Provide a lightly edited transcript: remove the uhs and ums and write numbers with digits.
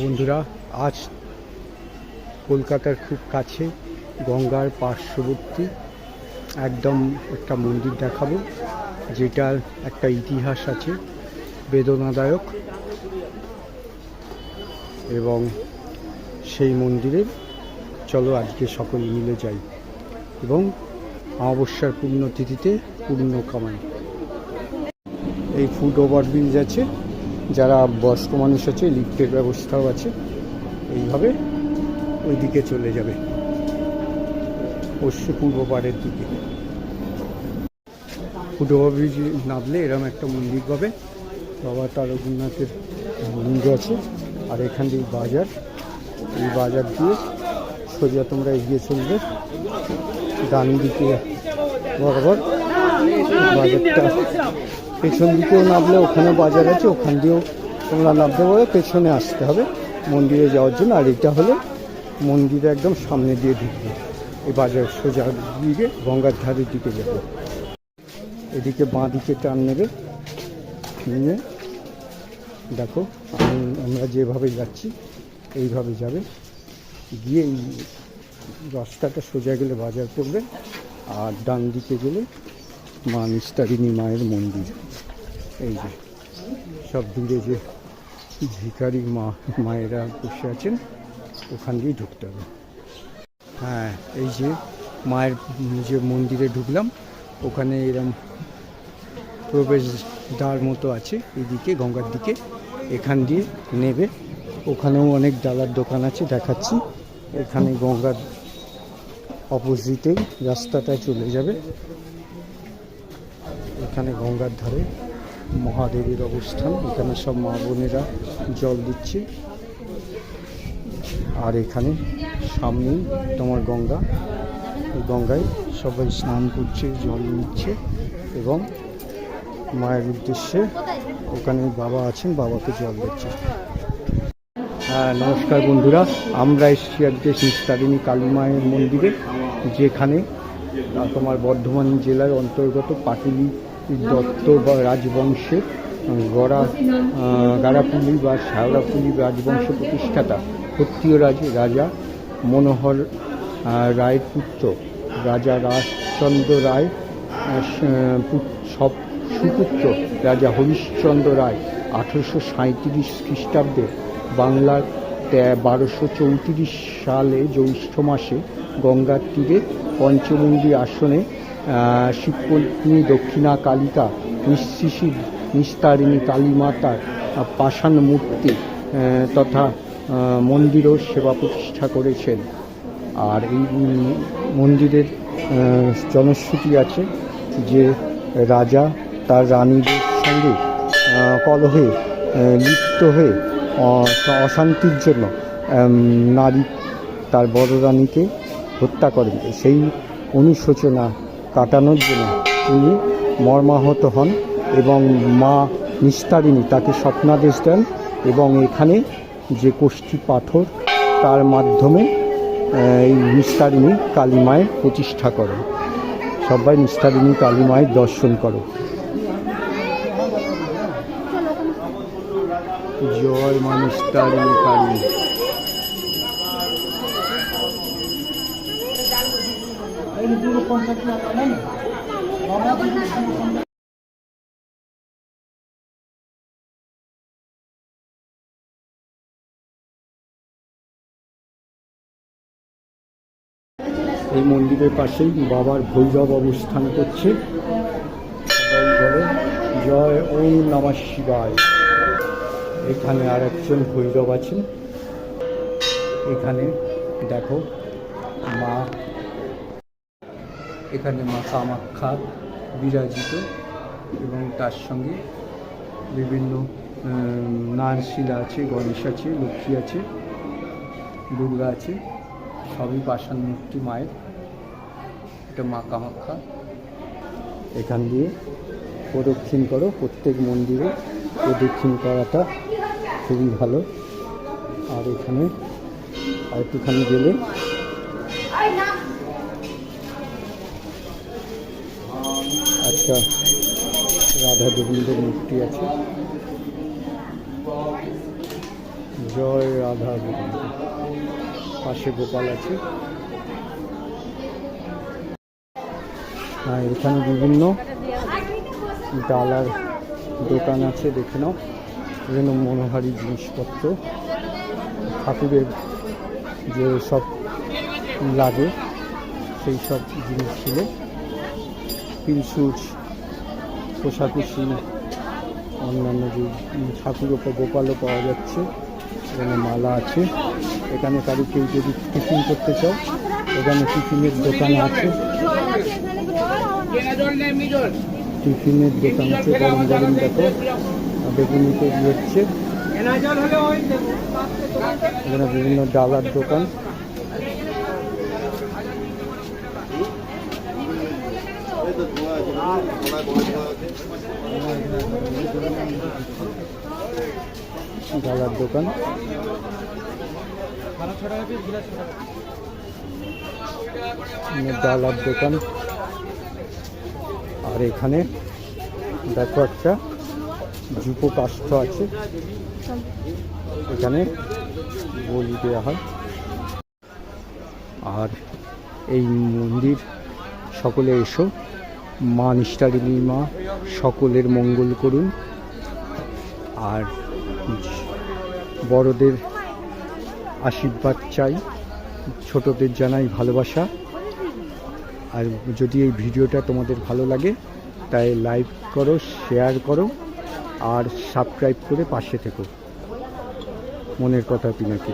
বন্ধুরা, আজ কলকাতার খুব কাছে গঙ্গার পার্শ্ববর্তী একদম একটা মন্দির দেখাবো, যেটার একটা ইতিহাস আছে বেদনাদায়ক, এবং সেই মন্দিরে চলো আজকে সকলে মিলে যাই এবং অমাবস্যার পুণ্যতিথিতে পুণ্য কামাই। এই ফুট ওভারব্রিজ আছে, যারা বয়স্ক মানুষ আছে লিফটের ব্যবস্থাও আছে, এইভাবে ওই দিকে চলে যাবে পূর্ব পাড়ের দিকে। ফুট ওভারব্রিজ নামলে এরকম একটা মন্দির পাবে, বাবা তারকনাথের মন্দির আছে। আর এখান দিয়ে বাজার, এই বাজার দিয়ে সোজা তোমরা এগিয়ে চলবে ডান দিকে বরাবর। বাজারটা পেছন দিকেও নামলে ওখানে বাজার আছে, ওখান দিয়েও তোমরা নামতে পারো, পেছনে আসতে হবে মন্দিরে যাওয়ার জন্য। আর এটা হলো মন্দিরে একদম সামনে দিয়ে ঢুকবে, এই বাজার সোজা দিকে গঙ্গার ধারের দিকে যাবে। এদিকে বাঁ দিকে টান নেবে, নিয়ে দেখো আমরা যেভাবে যাচ্ছি এইভাবে যাবে, গিয়ে এই রাস্তাটা সোজা গেলে বাজার পড়বে। আর ডান দিকে গেলে মা নিস্তারিণী মায়ের মন্দির। এই যে সব দূরে যে ভিখারি মায়েরা বসে আছেন, ওখান দিয়ে ঢুকতে হবে। হ্যাঁ, এই যে মায়ের যে মন্দিরে ঢুকলাম, ওখানে এরম প্রবেশ দ্বার মতো আছে এইদিকে গঙ্গার দিকে, এখান দিয়ে নেবে। ওখানেও অনেক ডালার দোকান আছে, দেখাচ্ছি। এখানে গঙ্গার অপোজিটেই রাস্তাটা চলে যাবে। এখানে গঙ্গার ধারে মহাদেবের অবস্থান, এখানে সব মা বোনেরা জল দিচ্ছে। আর এখানে সামনেই তোমার গঙ্গা, এই গঙ্গায় সবাই স্নান করছে, জল নিচ্ছে এবং মায়ের উদ্দেশ্যে ওখানে বাবা আছেন, বাবাকে জল দিচ্ছে। হ্যাঁ, নমস্কার বন্ধুরা, আমরা এসেছি আজকে নিস্তারিণী কালী মায়ের মন্দিরে, যেখানে তোমার বর্ধমান জেলার অন্তর্গত পাটুলি দত্ত বা রাজবংশের গারাপুলি বা শেওড়াপুলি রাজবংশ প্রতিষ্ঠাতা ক্ষত্রিয় রাজা মনোহর রায়ের পুত্র রাজা রাজচন্দ্র রায় সুপুত্র রাজা হরিশ্চন্দ্র রায় 1837 খ্রিস্টাব্দে বাংলার 1234 সালে জ্যৈষ্ঠ মাসে গঙ্গার তীরে পঞ্চমুণ্ডী আসনে শিবপত্নী দক্ষিণা কালিকা নিস্তারিণী কালী মাতার পাষাণ মূর্তি তথা মন্দিরও সেবা প্রতিষ্ঠা করেছেন। আর এই মন্দিরের জনশ্রুতি আছে যে রাজা তার রানীদের সঙ্গে কলহে লিপ্ত হয়ে অশান্তির জন্য নারী তার বড় রানীকে হত্যা করেন। সেই অনুশোচনা কাটানোর জন্য তিনি মর্মাহত হন এবং মা নিস্তারিণী তাকে স্বপ্নাদেশ দেন এবং এখানে যে কোষ্ঠী পাথর, তার মাধ্যমে এই নিস্তারিণী কালী মায়ের প্রতিষ্ঠা করেন। সবাই নিস্তারিণী কালী মায়ের দর্শন করো। জয় মা নিস্তারিণী কালী। এই মন্দিরের পাশেই বাবার ভৈরব অবস্থান করছে। সবাই বলে জয় ওম নমঃ শিবায়। এখানে আর একজন ভৈরব আছেন। এখানে দেখো মা, এখানে মা কামাখ্যা বিরাজিত এবং তার সঙ্গে বিভিন্ন নারশিলা আছে, গণেশ আছে, লক্ষ্মী আছে, দুর্গা আছে, সবই পাষাণ মূর্তি মায়ের। এটা মা কামাখ্যা। এখান দিয়ে প্রদক্ষিণ করো, প্রত্যেক মন্দিরে প্রদক্ষিণ করাটা খুবই ভালো। আর এখানে আরেকটুখানি গেলে একটা রাধা গোবিন্দের মূর্তি আছে, জয় রাধা গোবিন্দ। পাশে গোপাল আছে। এখানে বিভিন্ন ডালার দোকান আছে, দেখে নাও। বিভিন্ন মনোহারী জিনিসপত্র, ঠাকুরের যে সব লাগে সেই সব জিনিস ছিল। পিলসুচ, কোষাকুষি, অন্যান্য যে ঠাকুর গোপালও পাওয়া যাচ্ছে। এখানে মালা আছে। এখানে কারো কেউ যদি টিফিন করতে চাও, এখানে টিফিনের দোকান আছে। টিফিনের দোকান আছে, গরম গরম দেখো বেগুনি তৈরি হচ্ছে। এখানে বিভিন্ন ডালার দোকান। ডালার দোকান, ডালার দোকান। আর এখানে দেখো একটা জুপো কাষ্ঠ আছে, এখানে বলি দেওয়া হয়। আর এই মন্দির সকলে এসো, মা নিষ্ঠারিণী মা সকলের মঙ্গল করুন। আর বড়দের আশীর্বাদ চাই, ছোটদের জানাই ভালোবাসা। আর যদি এই ভিডিওটা তোমাদের ভালো লাগে তাই লাইক করো, শেয়ার করো আর সাবস্ক্রাইব করে পাশে থেকো। মনের কথা পিনাকি।